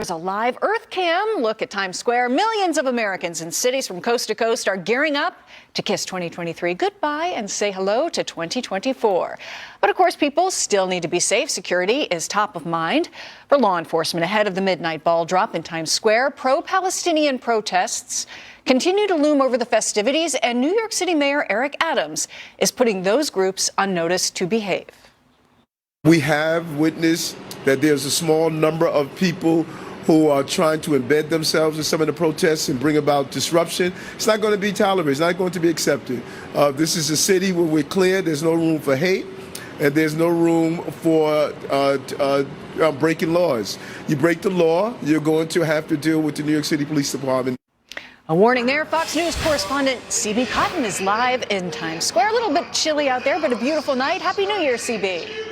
Here's a live Earth Cam look at Times Square. Millions of Americans in cities from coast to coast are gearing up to kiss 2023 goodbye and say hello to 2024. But of course, people still need to be safe. Security is top of mind for law enforcement ahead of the midnight ball drop in Times Square. Pro-Palestinian protests continue to loom over the festivities, and New York City Mayor Eric Adams is putting those groups on notice to behave. We have witnessed that there's a small number of people who are trying to embed themselves in some of the protests and bring about disruption. It's not going to be tolerated. It's not going to be accepted. This is a city where we're clear. There's no room for hate, and there's no room for breaking laws. You break the law, you're going to have to deal with the New York City Police Department. A warning there. Fox News correspondent CB Cotton is live in Times Square. A little bit chilly out there, but a beautiful night. Happy New Year, CB.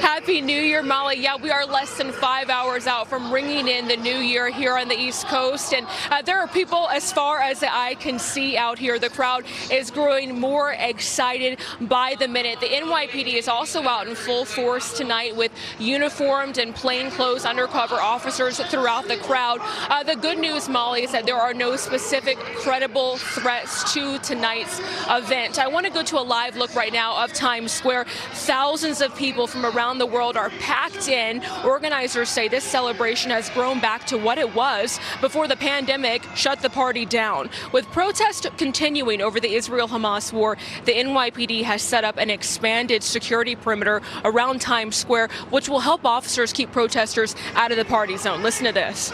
Happy New Year, Molly. Yeah, we are less than 5 hours out from ringing in the new year here on the East Coast. And there are people as far as the eye can see out here. The crowd is growing more excited by the minute. The NYPD is also out in full force tonight with uniformed and plainclothes undercover officers throughout the crowd. The good news, Molly, is that there are no specific credible threats to tonight's event. I want to go to a live look right now of Times Square. Thousands of people from around the world are packed in. Organizers say this celebration has grown back to what it was before the pandemic shut the party down. With protests continuing over the Israel-Hamas war, the NYPD has set up an expanded security perimeter around Times Square, which will help officers keep protesters out of the party zone. Listen to this.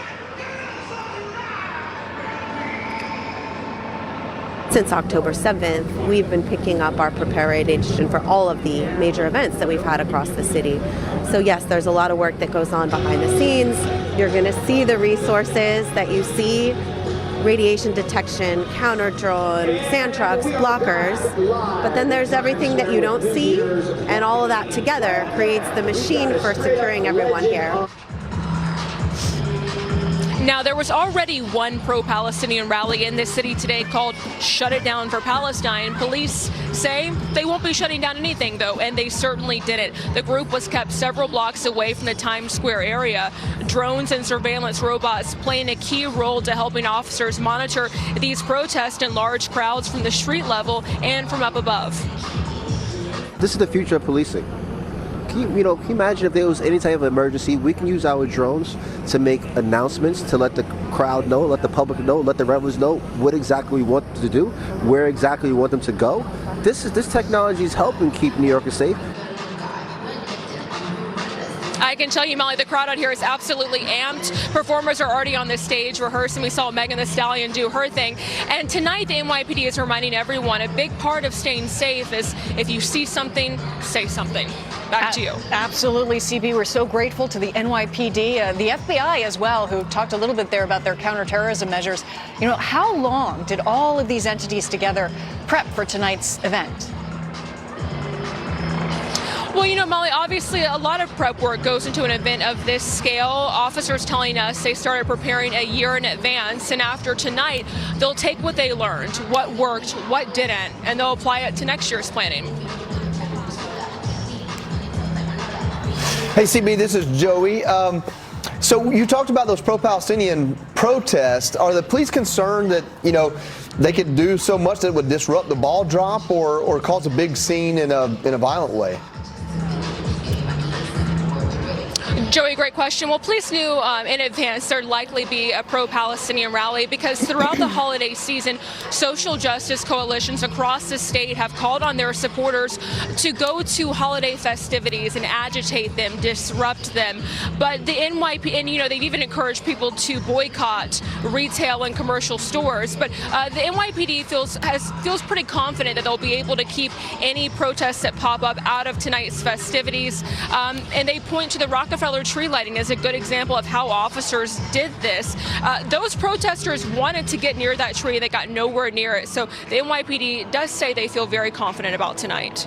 Since October 7th, we've been picking up our preparation for all of the major events that we've had across the city. So yes, there's a lot of work that goes on behind the scenes. You're going to see the resources that you see: radiation detection, counter drone, sand trucks, blockers. But then there's everything that you don't see, and all of that together creates the machine for securing everyone here. Now, there was already one pro-Palestinian rally in this city today called Shut It Down for Palestine. Police say they won't be shutting down anything, though, and they certainly didn't. The group was kept several blocks away from the Times Square area. Drones and surveillance robots playing a key role to helping officers monitor these protests in large crowds from the street level and from up above. This is the future of policing. Can you imagine if there was any type of emergency? We can use our drones to make announcements, to let the crowd know, let the public know, let the rebels know what exactly we want to do, where exactly we want them to go. This technology is helping keep New Yorkers safe. I can tell you, Molly, the crowd out here is absolutely amped. Performers are already on the stage rehearsing. We saw Megan Thee Stallion do her thing. And tonight, the NYPD is reminding everyone a big part of staying safe is if you see something, say something. Back to you. Absolutely, CB. We're so grateful to the NYPD, the FBI as well, who talked a little bit there about their counterterrorism measures. How long did all of these entities together prep for tonight's event? Well, Molly, obviously a lot of prep work goes into an event of this scale. Officers telling us they started preparing a year in advance, and after tonight, they'll take what they learned, what worked, what didn't, and they'll apply it to next year's planning. Hey, CB, this is Joey. So you talked about those pro-Palestinian protests. Are the police concerned that, they could do so much that it would disrupt the ball drop or cause a big scene in a violent way? Joey, great question. Well, police knew in advance there'd likely be a pro-Palestinian rally because throughout the holiday season, social justice coalitions across the state have called on their supporters to go to holiday festivities and agitate them, disrupt them. But the NYPD, and they've even encouraged people to boycott retail and commercial stores. But the NYPD feels pretty confident that they'll be able to keep any protests that pop up out of tonight's festivities. And they point to the Rockefeller tree lighting as a good example of how officers did this. Those protesters wanted to get near that tree. They got nowhere near it. So the NYPD does say they feel very confident about tonight.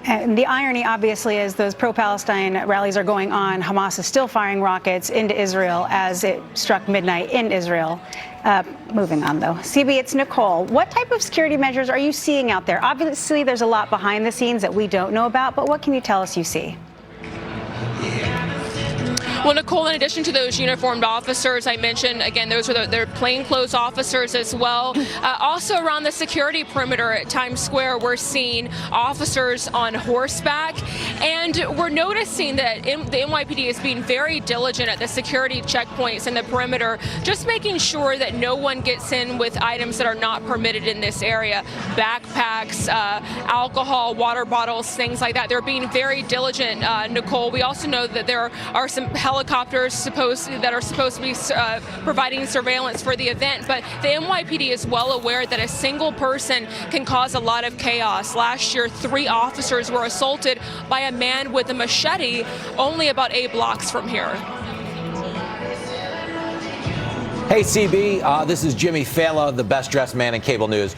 And the irony, obviously, is those pro-Palestine rallies are going on. Hamas is still firing rockets into Israel as it struck midnight in Israel. Moving on, though. CB, it's Nicole. What type of security measures are you seeing out there? Obviously, there's a lot behind the scenes that we don't know about, but what can you tell us you see? Well, Nicole, in addition to those uniformed officers I mentioned, again, those are their plainclothes officers as well. Also around the security perimeter at Times Square, we're seeing officers on horseback, and we're noticing that the NYPD is being very diligent at the security checkpoints in the perimeter, just making sure that no one gets in with items that are not permitted in this area. Backpacks, alcohol, water bottles, things like that. They're being very diligent, Nicole. We also know that there are some helicopters that are supposed to be providing surveillance for the event, but the NYPD is well aware that a single person can cause a lot of chaos. Last year, 3 officers were assaulted by a man with a machete only about 8 blocks from here. Hey, CB, this is Jimmy Fallon, the best dressed man in cable news.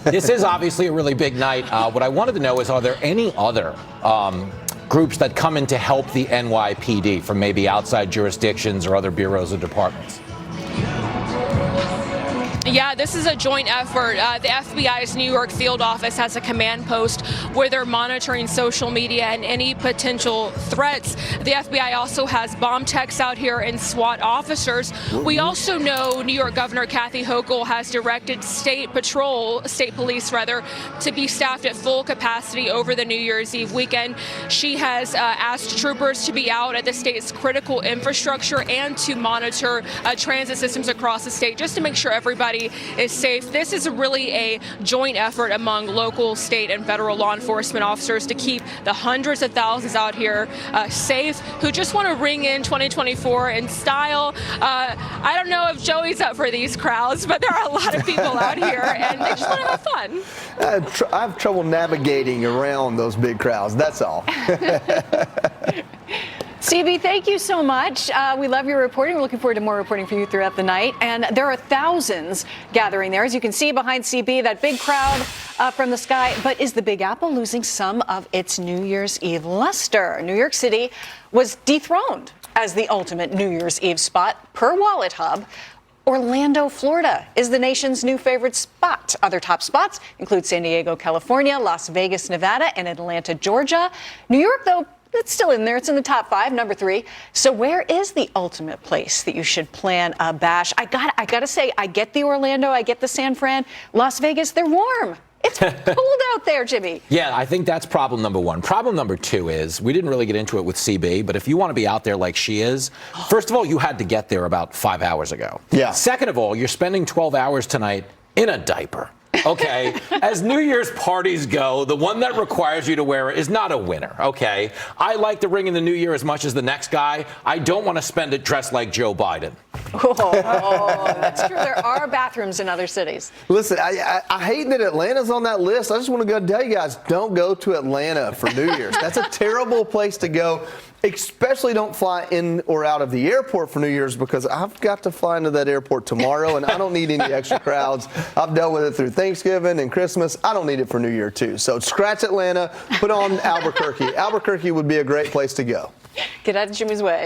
This is obviously a really big night. What I wanted to know is, are there any other groups that come in to help the NYPD from maybe outside jurisdictions or other bureaus or departments? Yeah, this is a joint effort. The FBI's New York field office has a command post where they're monitoring social media and any potential threats. The FBI also has bomb techs out here and SWAT officers. We also know New York Governor Kathy Hochul has directed state police to be staffed at full capacity over the New Year's Eve weekend. She has asked troopers to be out at the state's critical infrastructure and to monitor transit systems across the state just to make sure everybody is safe. This is really a joint effort among local, state, and federal law enforcement officers to keep the hundreds of thousands out here safe who just want to ring in 2024 in style. I don't know if Joey's up for these crowds, but there are a lot of people out here and they just want to have fun. I have trouble navigating around those big crowds. That's all. CB, thank you so much. We love your reporting. We're looking forward to more reporting for you throughout the night. And there are thousands gathering there. As you can see behind CB, that big crowd from the sky. But is the Big Apple losing some of its New Year's Eve luster? New York City was dethroned as the ultimate New Year's Eve spot per Wallet Hub. Orlando, Florida is the nation's new favorite spot. Other top spots include San Diego, California, Las Vegas, Nevada, and Atlanta, Georgia. New York, though, it's still in there. It's in the top 5, number 3. So where is the ultimate place that you should plan a bash? I gotta say, I get the Orlando, I get the San Fran. Las Vegas, they're warm. It's cold out there, Jimmy. Yeah, I think that's problem number 1. Problem number 2 is, we didn't really get into it with CB, but if you want to be out there like she is, first of all, you had to get there about 5 hours ago. Yeah. Second of all, you're spending 12 hours tonight in a diaper. Okay, as New Year's parties go, the one that requires you to wear it is not a winner, okay? I like to ring in the New Year as much as the next guy. I don't want to spend it dressed like Joe Biden. Oh, that's true. There are bathrooms in other cities. Listen, I hate that Atlanta's on that list. I just want to go tell you guys, don't go to Atlanta for New Year's. That's a terrible place to go. Especially don't fly in or out of the airport for New Year's, because I've got to fly into that airport tomorrow and I don't need any extra crowds. I've dealt with it through Thanksgiving and Christmas. I don't need it for New Year too. So scratch Atlanta, put on Albuquerque. Albuquerque would be a great place to go. Get out of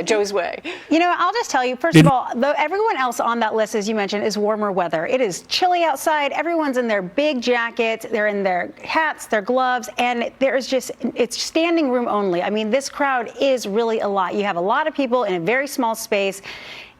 Joey's way. You know, I'll just tell you, first of all, everyone else on that list, as you mentioned, is warmer weather. It is chilly outside. Everyone's in their big jackets. They're in their hats, their gloves, and it's standing room only. I mean, this crowd is really a lot. You have a lot of people in a very small space.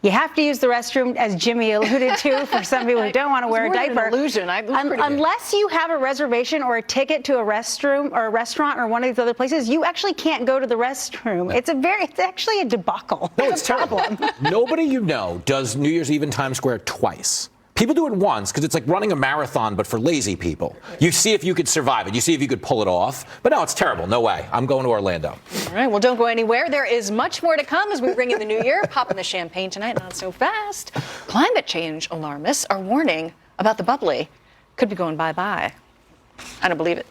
You have to use the restroom, as Jimmy alluded to, for some people who don't want to wear a diaper. An illusion. Unless you have a reservation or a ticket to a restroom or a restaurant or one of these other places, you actually can't go to the restroom. It's actually a debacle. No, it's terrible. Nobody you know does New Year's Eve in Times Square twice. People do it once because it's like running a marathon, but for lazy people. You see if you could survive it. You see if you could pull it off. But no, it's terrible. No way. I'm going to Orlando. All right. Well, don't go anywhere. There is much more to come as we bring in the new year. Popping the champagne tonight. Not so fast. Climate change alarmists are warning about the bubbly. Could be going bye-bye. I don't believe it.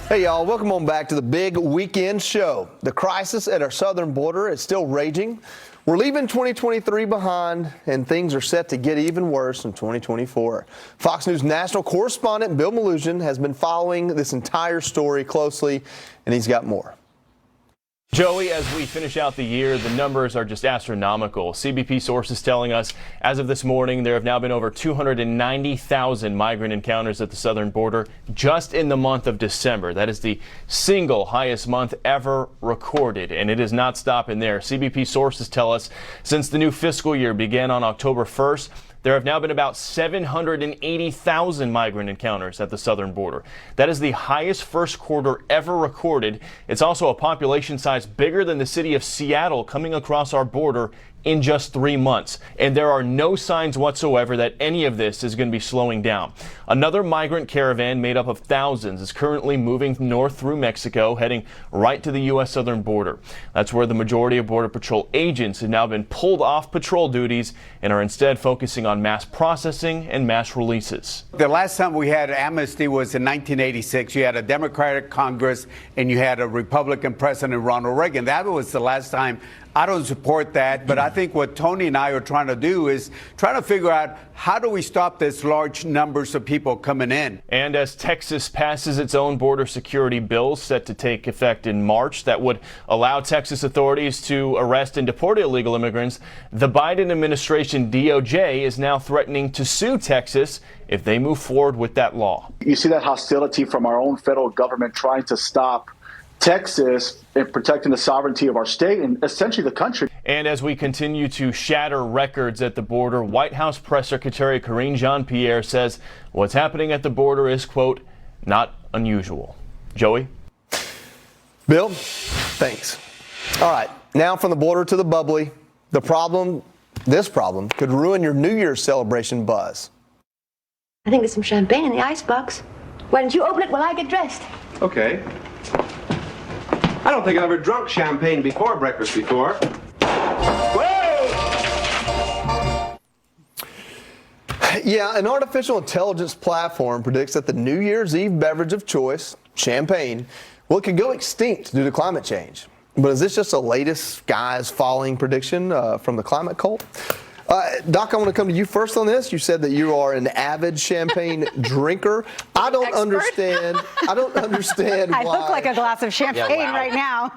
Hey y'all, welcome on back to the big weekend show. The crisis at our southern border is still raging. We're leaving 2023 behind, and things are set to get even worse in 2024. Fox News national correspondent Bill Melugin has been following this entire story closely, and he's got more. Joey, as we finish out the year, the numbers are just astronomical. CBP sources telling us as of this morning, there have now been over 290,000 migrant encounters at the southern border just in the month of December. That is the single highest month ever recorded, and it is not stopping there. CBP sources tell us since the new fiscal year began on October 1st, there have now been about 780,000 migrant encounters at the southern border. That is the highest first quarter ever recorded. It's also a population size bigger than the city of Seattle coming across our border in just 3 months. And there are no signs whatsoever that any of this is going to be slowing down. Another migrant caravan made up of thousands is currently moving north through Mexico, heading right to the U.S. southern border. That's where the majority of Border Patrol agents have now been pulled off patrol duties and are instead focusing on mass processing and mass releases. The last time we had amnesty was in 1986. You had a Democratic Congress and you had a Republican President, Ronald Reagan. That was the last time. I don't support that, but I think what Tony and I are trying to do is trying to figure out how do we stop this large numbers of people coming in. And as Texas passes its own border security bill set to take effect in March that would allow Texas authorities to arrest and deport illegal immigrants, the Biden administration DOJ is now threatening to sue Texas if they move forward with that law. You see that hostility from our own federal government trying to stop Texas in protecting the sovereignty of our state and essentially the country. And as we continue to shatter records at the border, White House Press Secretary Karine Jean-Pierre says what's happening at the border is, quote, not unusual. Joey? Bill, thanks. All right, now from the border to the bubbly. This problem could ruin your New Year's celebration buzz. I think there's some champagne in the icebox. Why don't you open it while I get dressed? Okay. I don't think I've ever drunk champagne before breakfast before. Yeah, an artificial intelligence platform predicts that the New Year's Eve beverage of choice, champagne, well, it could go extinct due to climate change. But is this just a latest skies falling prediction from the climate cult? Doc, I want to come to you first on this. You said that you are an avid champagne drinker. I don't understand I why. look like a glass of champagne right now.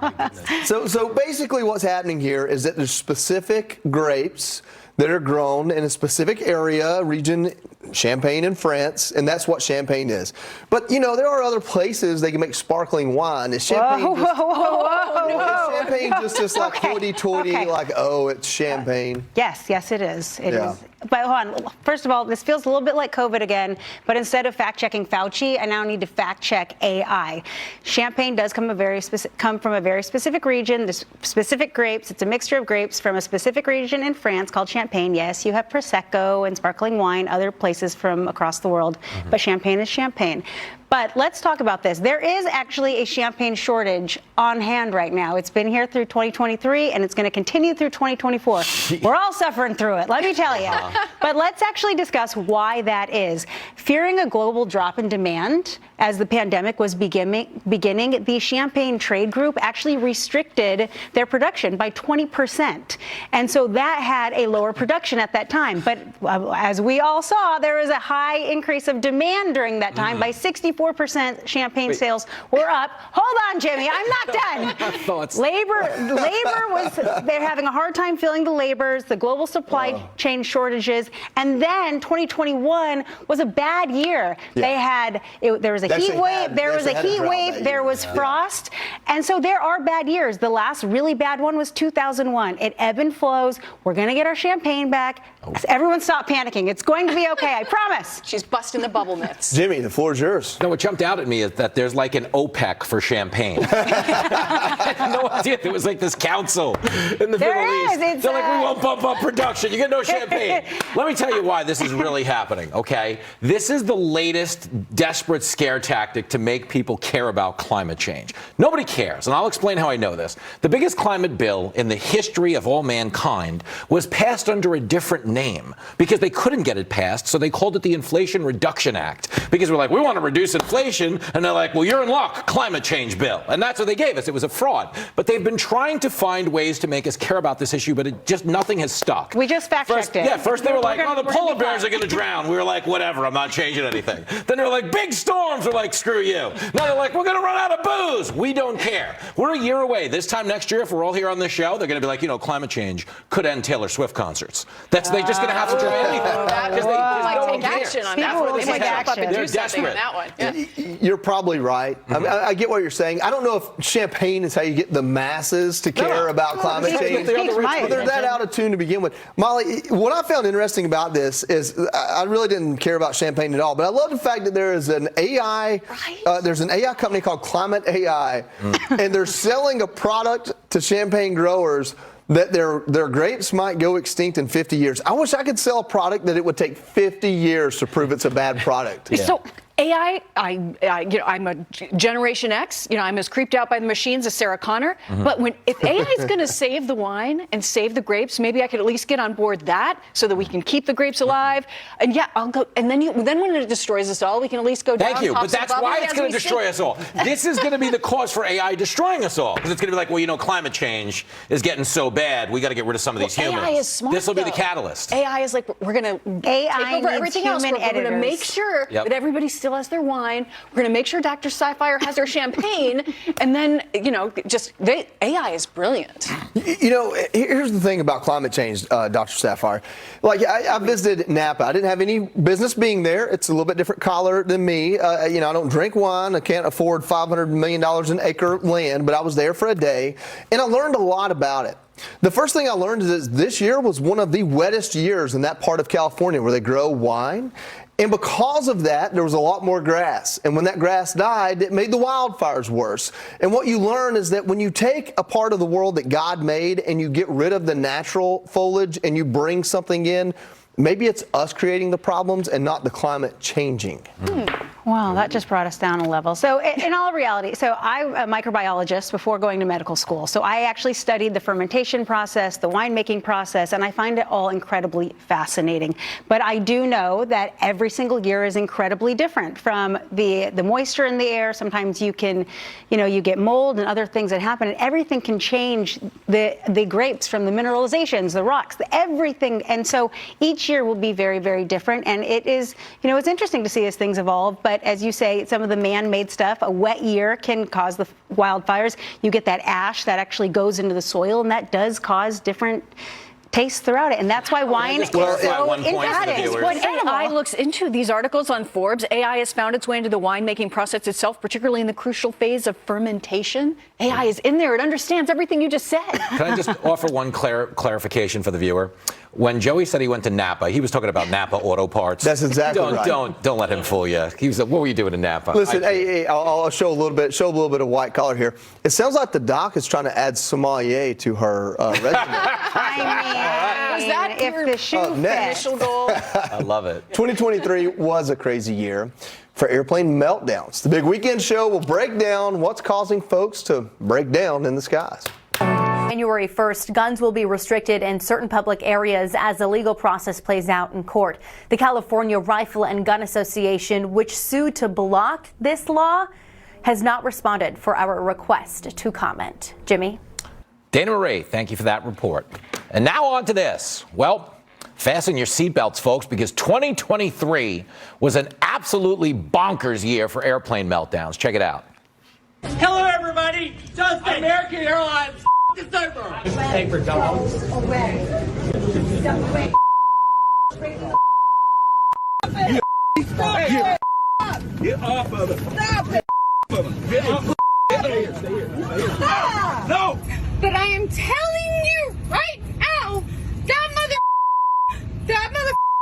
So basically what's happening here is that there's specific grapes that are grown in a specific area, region, Champagne in France, and that's what champagne is. But, you know, there are other places they can make sparkling wine. Is champagne champagne just this like hoity-toity, like, oh, it's champagne? Yes, it is. It is. But hold on. First of all, this feels a little bit like COVID again, but instead of fact-checking Fauci, I now need to fact-check AI. Champagne does come from a very specific region. There's specific grapes. It's a mixture of grapes from a specific region in France called Champagne. Yes, you have Prosecco and sparkling wine, other places from across the world, but champagne is champagne. But let's talk about this. There is actually a champagne shortage on hand right now. It's been here through 2023, and it's going to continue through 2024. We're all suffering through it, let me tell you. But let's actually discuss why that is. Fearing a global drop in demand as the pandemic was beginning, the Champagne Trade Group actually restricted their production by 20%. And so that had a lower production at that time. But as we all saw, there was a high increase of demand during that time by 64%. Champagne sales were up. Hold on, Jimmy, I'm not done. Labor was, they're having a hard time filling the labors, the global supply chain shortages, and then 2021 was a bad year. They had, there was a heat wave, there was frost, and so there are bad years. The last really bad one was 2001. It ebb and flows. We're going to get our champagne back. Everyone stop panicking. It's going to be okay, I promise. She's busting the bubble myths. Jimmy, the floor is yours. No, what jumped out at me is that there's like an OPEC for champagne. I had no idea there was like this council in the Middle East. They're like, we won't bump up production. You get no champagne. Let me tell you why this is really happening, okay? This is the latest desperate scare tactic to make people care about climate change. Nobody cares, and I'll explain how I know this. The biggest climate bill in the history of all mankind was passed under a different name because they couldn't get it passed, so they called it the Inflation Reduction Act because we're like, we want to reduce reduce inflation. And they're like, well, you're in luck, climate change bill. And that's what they gave us. It was a fraud. But they've been trying to find ways to make us care about this issue, but nothing has stuck. We just fact-checked it. Yeah, first they were like, oh, the polar bears are going to drown. We were like, whatever, I'm not changing anything. Then they were like, big storms. We're like, screw you. Now they're like, we're going to run out of booze. We don't care. We're a year away. This time next year, if we're all here on this show, they're going to be like, climate change could end Taylor Swift concerts. They're just going to have to do anything. Because they might take action on that. They might jump up and do something on that one. Yeah. You're probably right. I mean, I get what you're saying. I don't know if champagne is how you get the masses to care about climate change. But they're that out of tune to begin with. Molly, what I found interesting about this is I really didn't care about champagne at all, but I love the fact that there is an AI, there's an AI company called Climate AI, and they're selling a product to champagne growers that their grapes might go extinct in 50 years. I wish I could sell a product that it would take 50 years to prove it's a bad product. Yeah. So AI, I'm a Generation X. I'm as creeped out by the machines as Sarah Connor. Mm-hmm. But if AI is going to save the wine and save the grapes, maybe I could at least get on board that so that we can keep the grapes alive. And yeah, I'll go. And then when it destroys us all, we can at least go down. Thank you, but that's why it's going to destroy us all. This is going to be the cause for AI destroying us all, because it's going to be like, well, climate change is getting so bad, we got to get rid of some of these humans. AI is smart. This will be the catalyst. AI is like, we're going to take over everything else. We're going to make sure that everybody still has their wine. We're going to make sure Dr. Sapphire has their champagne, and then AI is brilliant. Here's the thing about climate change, Dr. Sapphire. Like I visited Napa. I didn't have any business being there. It's a little bit different collar than me. I don't drink wine. I can't afford $500 million an acre land, but I was there for a day, and I learned a lot about it. The first thing I learned is this year was one of the wettest years in that part of California where they grow wine. And because of that, there was a lot more grass. And when that grass died, it made the wildfires worse. And what you learn is that when you take a part of the world that God made and you get rid of the natural foliage and you bring something in, maybe it's us creating the problems and not the climate changing. Wow, that just brought us down a level. So in all reality, I'm a microbiologist before going to medical school. So I actually studied the fermentation process, the winemaking process, and I find it all incredibly fascinating. But I do know that every single year is incredibly different from the moisture in the air. Sometimes you can, you get mold and other things that happen, and everything can change the grapes from the mineralizations, the rocks, everything. And so each year will be very, very different. And it is, it's interesting to see as things evolve. But as you say, some of the man-made stuff, a wet year can cause the wildfires. You get that ash that actually goes into the soil, and that does cause different tastes throughout it. And that's why wine is so interesting. When AI looks into these articles on Forbes, AI has found its way into the winemaking process itself, particularly in the crucial phase of fermentation. AI is in there. It understands everything you just said. Can I just offer one clarification for the viewer? When Joey said he went to Napa, he was talking about Napa Auto Parts. That's exactly right. Don't let him fool you. He was like, what were you doing in Napa? Listen, I'll show a little bit of white collar here. It sounds like the doc is trying to add sommelier to her resume. Was that if the shoe initial goal? I love it. 2023 was a crazy year for airplane meltdowns. The Big Weekend Show will break down what's causing folks to break down in the skies. January 1st, guns will be restricted in certain public areas as the legal process plays out in court. The California Rifle and Gun Association, which sued to block this law, has not responded for our request to comment. Jimmy? Dana Marie, thank you for that report. And now on to this. Well, fasten your seatbelts, folks, because 2023 was an absolutely bonkers year for airplane meltdowns. Check it out. Hello, everybody. Just American Airlines. It's over. This is paper dumb. Get off of it. Stop it. Get off of it. Stop. No. But I am telling you right now, that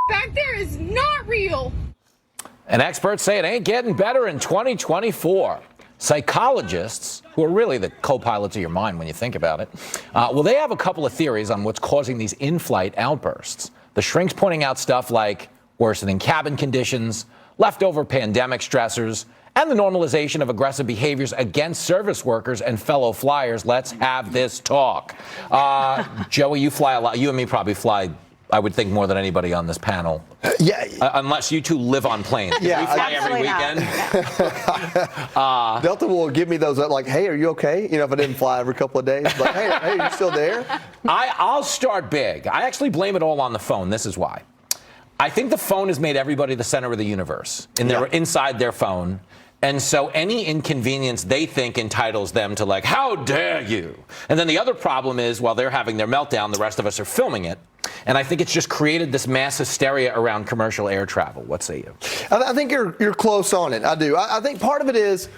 back there is not real. And experts say it ain't getting better in 2024. Psychologists, who are really the co-pilots of your mind when you think about it, they have a couple of theories on what's causing these in-flight outbursts. The shrink's pointing out stuff like worsening cabin conditions, leftover pandemic stressors, and the normalization of aggressive behaviors against service workers and fellow flyers. Let's have this talk. Joey, you fly a lot. You and me probably fly I would think more than anybody on this panel. Yeah. Unless you two live on planes. Yeah, we fly every weekend. Delta will give me those like, hey, are you okay? You know, if I didn't fly every couple of days. Like, hey, you still there? I'll start big. I actually blame it all on the phone. This is why. I think the phone has made everybody the center of the universe inside their phone. And so any inconvenience they think entitles them to like, how dare you? And then the other problem is while they're having their meltdown, the rest of us are filming it. And I think it's just created this mass hysteria around commercial air travel. What say you? I think you're close on it. I do. I think part of it is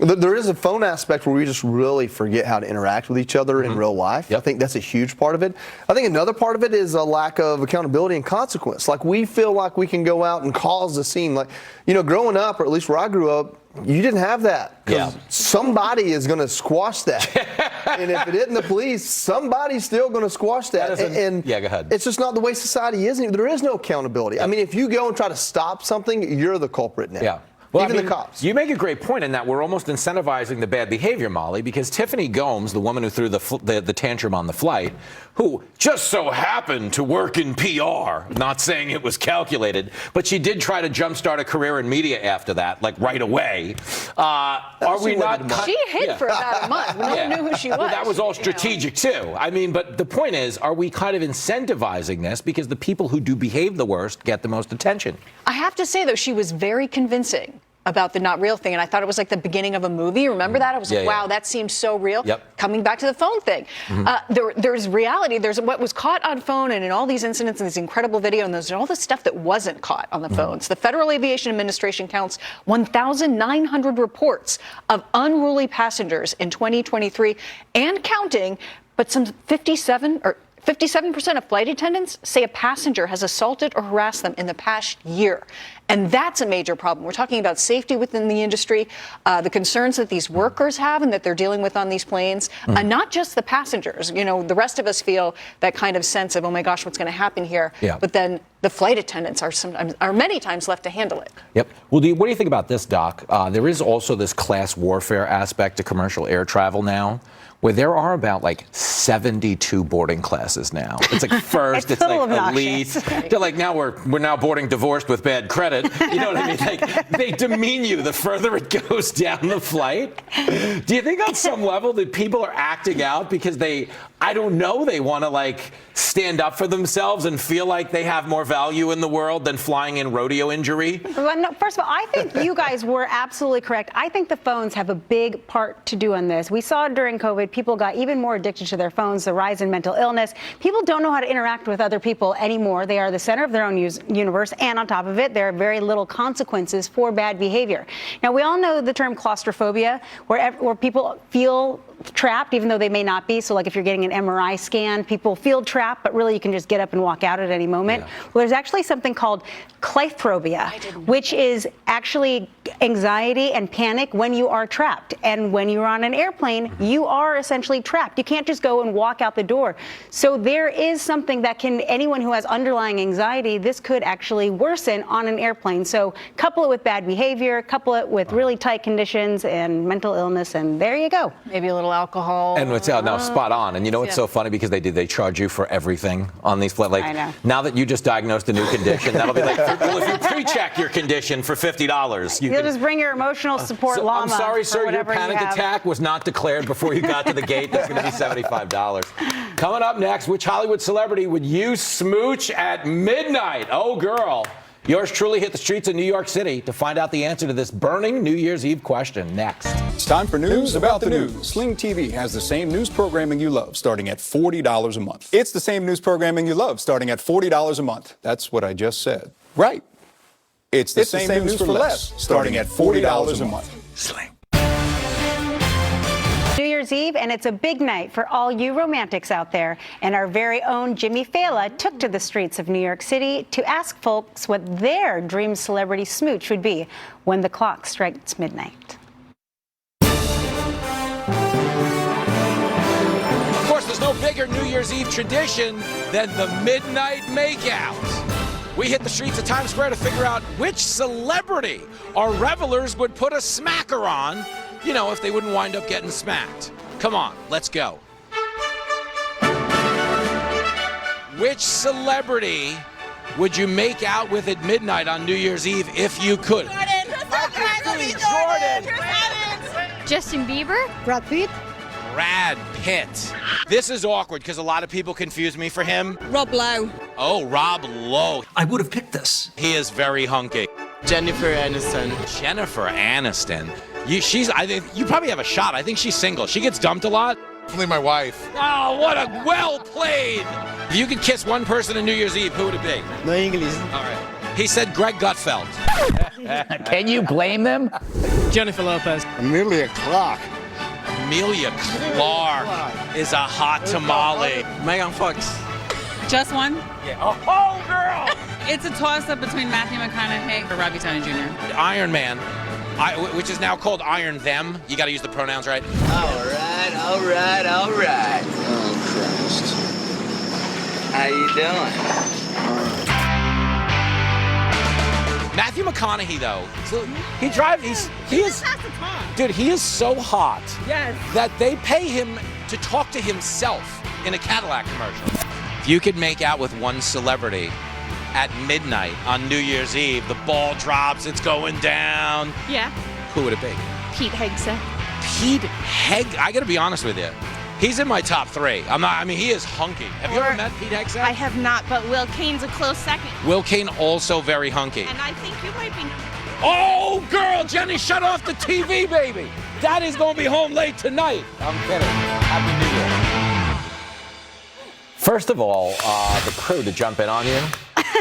there is a phone aspect where we just really forget how to interact with each other in real life. I think that's a huge part of it. I think another part of it is a lack of accountability and consequence. Like we feel like we can go out and cause a scene. Like, you know, growing up, or at least where I grew up, you didn't have that. Because somebody is going to squash that. And if it isn't the police, somebody's still going to squash that. And go ahead. It's just not the way society is. There is no accountability. I mean, if you go and try to stop something, you're the culprit now. Yeah. Well, Even I mean, the cops. You make a great point in that we're almost incentivizing the bad behavior, Molly, because Tiffany Gomes, the woman who threw the tantrum on the flight, who just so happened to work in PR, not saying it was calculated, but she did try to jumpstart a career in media after that, like right away. Are we not? She hid for about a month. No one knew who she was. Well, that was all strategic too. I mean, but the point is, are we kind of incentivizing this because the people who do behave the worst get the most attention? I have to say, though, she was very convincing about the not real thing. And I thought it was like the beginning of a movie. Remember that? I was like, wow, that seems so real. Coming back to the phone thing. There's reality. There's what was caught on phone and in all these incidents and this incredible video and there's all this stuff that wasn't caught on the phones. The Federal Aviation Administration counts 1,900 reports of unruly passengers in 2023 and counting, but some 57% of flight attendants say a passenger has assaulted or harassed them in the past year. And that's a major problem. We're talking about safety within the industry, the concerns that these workers have and that they're dealing with on these planes, not just the passengers. You know, the rest of us feel that kind of sense of, oh my gosh, what's going to happen here? But then the flight attendants are many times left to handle it. Well, what do you think about this, Doc? There is also this class warfare aspect to commercial air travel now, where there are about like 72 boarding classes now. It's like first, it's like elite. They're like, now we're now boarding divorced with bad credit. You know what I mean? Like they demean you the further it goes down the flight. Do you think on some level that people are acting out because they want to like stand up for themselves and feel like they have more value in the world than flying in rodeo injury? Well, no, first of all, I think you guys were absolutely correct. I think the phones have a big part to do in this. We saw during COVID, people got even more addicted to their phones, the rise in mental illness. People don't know how to interact with other people anymore. They are the center of their own universe. And on top of it, there are very little consequences for bad behavior. Now, we all know the term claustrophobia, where people feel trapped, even though they may not be. So like if you're getting an MRI scan, people feel trapped, but really you can just get up and walk out at any moment. Well, there's actually something called claustrophobia, which is actually anxiety and panic when you are trapped. And when you're on an airplane, you are essentially trapped. You can't just go and walk out the door. So there is something that anyone who has underlying anxiety, this could actually worsen on an airplane. So couple it with bad behavior, couple it with really tight conditions and mental illness, and there you go. Maybe a little alcohol. And it's now spot on. And you know what's so funny, because they charge you for everything on these flights. Like I know. Now that you just diagnosed a new condition, that'll be like, well, if you pre-check your condition for $50, you'll just bring your emotional support llama. I'm sorry, sir, your panic you attack was not declared before you got to the gate. That's going to be $75. Coming up next, which Hollywood celebrity would you smooch at midnight? Oh, girl. Yours truly hit the streets of New York City to find out the answer to this burning New Year's Eve question. Next. It's time for news about the news. Sling TV has the same news programming you love, starting at $40 a month. It's the same news programming you love, starting at $40 a month. That's what I just said. Right. It's the same news for less, starting at $40 a month. Sling. New Year's Eve, and it's a big night for all you romantics out there. And our very own Jimmy Fallon took to the streets of New York City to ask folks what their dream celebrity smooch would be when the clock strikes midnight. Of course, there's no bigger New Year's Eve tradition than the midnight makeout. We hit the streets of Times Square to figure out which celebrity our revelers would put a smacker on, you know, if they wouldn't wind up getting smacked. Come on, let's go. Which celebrity would you make out with at midnight on New Year's Eve if you could? Jordan. Justin Bieber? Brad Pitt? Brad Pitt. This is awkward because a lot of people confuse me for him. Rob Lowe. Oh, Rob Lowe. I would have picked this. He is very hunky. Jennifer Aniston. Jennifer Aniston. I think you probably have a shot. I think she's single. She gets dumped a lot. Definitely my wife. Oh, what a well played. If you could kiss one person on New Year's Eve, who would it be? No English. All right. He said Greg Gutfeld. Can you blame them? Jennifer Lopez. Amelia Clark. Amelia Clark is a hot tamale. Megan Fox. Just one? Yeah. Oh, girl! It's a toss-up between Matthew McConaughey or Robbie Downey Jr. Iron Man, which is now called Iron Them. You got to use the pronouns right. All right. Oh, Christ. How you doing? Matthew McConaughey, though, he is so hot that they pay him to talk to himself in a Cadillac commercial. If you could make out with one celebrity at midnight on New Year's Eve, the ball drops, it's going down. Yeah. Who would it be? Pete Hegseth. I got to be honest with you. He's in my top 3. He is hunky. Have you ever met Pete Hegseth? I have not, but Will Kane's a close second. Will Kane also very hunky. And I think you might be. Oh, girl, Jenny, shut off the TV, baby. Daddy's going to be home late tonight. I'm kidding. Happy New Year. First of all, the crew, to jump in on you,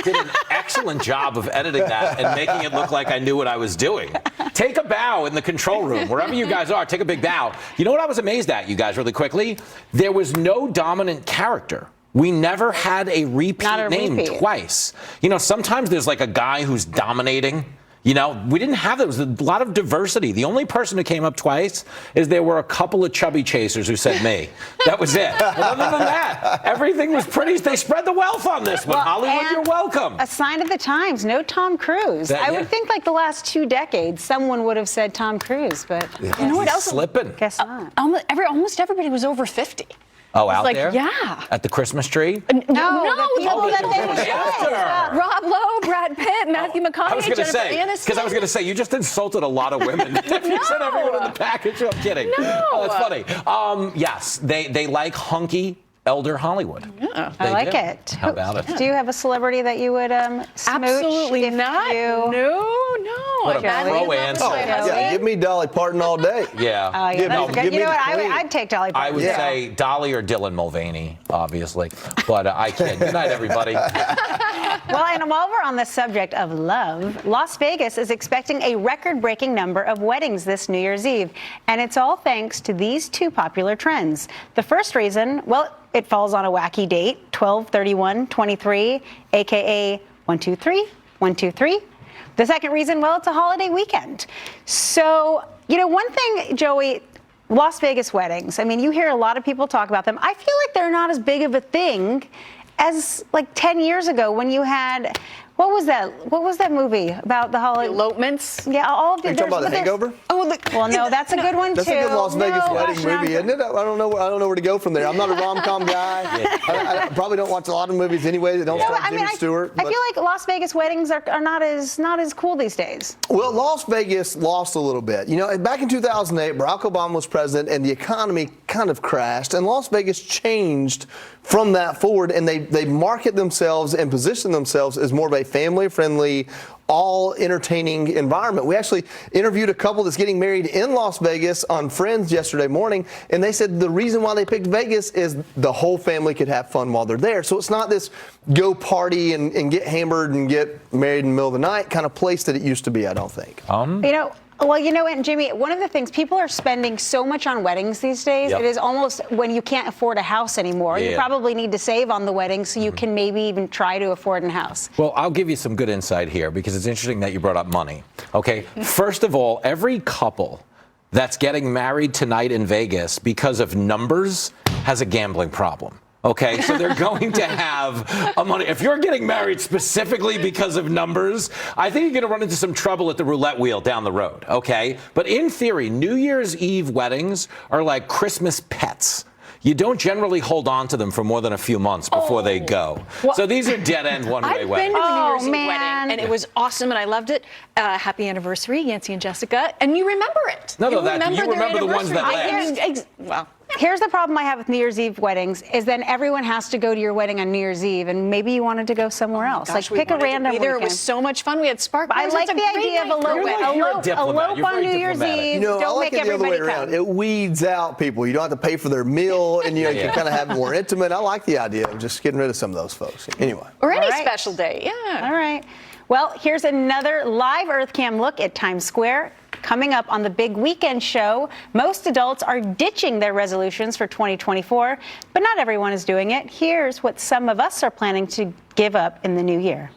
did an excellent job of editing that and making it look like I knew what I was doing. Take a bow in the control room. Wherever you guys are, take a big bow. You know what I was amazed at, you guys, really quickly? There was no dominant character. We never had a repeat name twice. You know, sometimes there's like a guy who's dominating. You know, we didn't have that. There was a lot of diversity. The only person who came up twice is there were a couple of chubby chasers who said me. That was it. But other than that, everything was pretty. They spread the wealth on this one. Hollywood, you're welcome. A sign of the times. No Tom Cruise. I would think like the last 2 decades, someone would have said Tom Cruise, but you know what else? Slipping. Guess not. Almost everybody was over 50. Oh, out like, there? Yeah. At the Christmas tree? No, the people that they were after. Rob Lowe, Brad Pitt, Matthew McConaughey, Jennifer Aniston. Because I was going to say, you just insulted a lot of women. You said everyone in the package. I'm kidding. No. Oh, that's funny. Yes, they like hunky elder Hollywood. Yeah. I like it. How about it? Do you have a celebrity that you would smooch? Absolutely not. No. What a pro answer. Yeah, give me Dolly Parton all day. Yeah. Oh, yeah, that's good. You know what? I'd take Dolly Parton. I would say Dolly or Dylan Mulvaney, obviously. But I kid. Good night, everybody. Well, and while we're on the subject of love, Las Vegas is expecting a record-breaking number of weddings this New Year's Eve. And it's all thanks to these 2 popular trends. The first reason, well, it falls on a wacky date, 12/31/23, a.k.a. 123. The second reason, well, it's a holiday weekend. So, you know, one thing, Joey, Las Vegas weddings, I mean, you hear a lot of people talk about them. I feel like they're not as big of a thing as like 10 years ago when you had, what was that movie about the holiday? Elopements? Yeah, all of the. Are you talking about The Hangover? Well, no, that's a good one too. That's a good Las Vegas wedding gosh, movie, isn't it? I don't know where to go from there. I'm not a rom-com guy. I probably don't watch a lot of movies anyway that don't start Jimmy Stewart. I feel like Las Vegas weddings are not as cool these days. Well, Las Vegas lost a little bit. You know, back in 2008, Barack Obama was president, and the economy kind of crashed, and Las Vegas changed from that forward, and they market themselves and position themselves as more of a family-friendly, all entertaining environment. We actually interviewed a couple that's getting married in Las Vegas on Friends yesterday morning, and they said the reason why they picked Vegas is the whole family could have fun while they're there. So it's not this go party and get hammered and get married in the middle of the night kind of place that it used to be, I don't think. You know, well, you know, and Jimmy, one of the things, people are spending so much on weddings these days. Yep. It is almost when you can't afford a house anymore. Yeah. You probably need to save on the wedding so you can maybe even try to afford a house. Well, I'll give you some good insight here because it's interesting that you brought up money. Okay, first of all, every couple that's getting married tonight in Vegas because of numbers has a gambling problem. Okay, so they're going to have a money. If you're getting married specifically because of numbers, I think you're going to run into some trouble at the roulette wheel down the road. Okay, but in theory, New Year's Eve weddings are like Christmas pets. you don't generally hold on to them for more than a few months before they go. Well, so these are dead-end one-way I've weddings. been to a New Year's Eve man. wedding, and it was awesome, and I loved it. Happy anniversary, Yancy and Jessica. And you remember it. No, you that- you their remember the ones that anniversary. last. Well, Here's the problem I have with New Year's Eve weddings is then everyone has to go to your wedding on New Year's Eve, and maybe you wanted to go somewhere else. gosh, Like we pick a wanted to random be there. It weekend. was so much fun. We had sparklers. I like It's a the great idea of night for a wedding. You're a diplomat. elope You're on very New Year's diplomatic. Eve. You know, I Don't like make it the other way everybody around. come. It weeds out people. You don't have to pay for their meal, and you know you can kind of have it more intimate. I like the idea of just getting rid of some of those folks. Anyway. Or any All right. special day. Yeah. All right. Well, here's another live EarthCam look at Times Square. Coming up on the big weekend show, most adults are ditching their resolutions for 2024, but not everyone is doing it. Here's what some of us are planning to give up in the new year.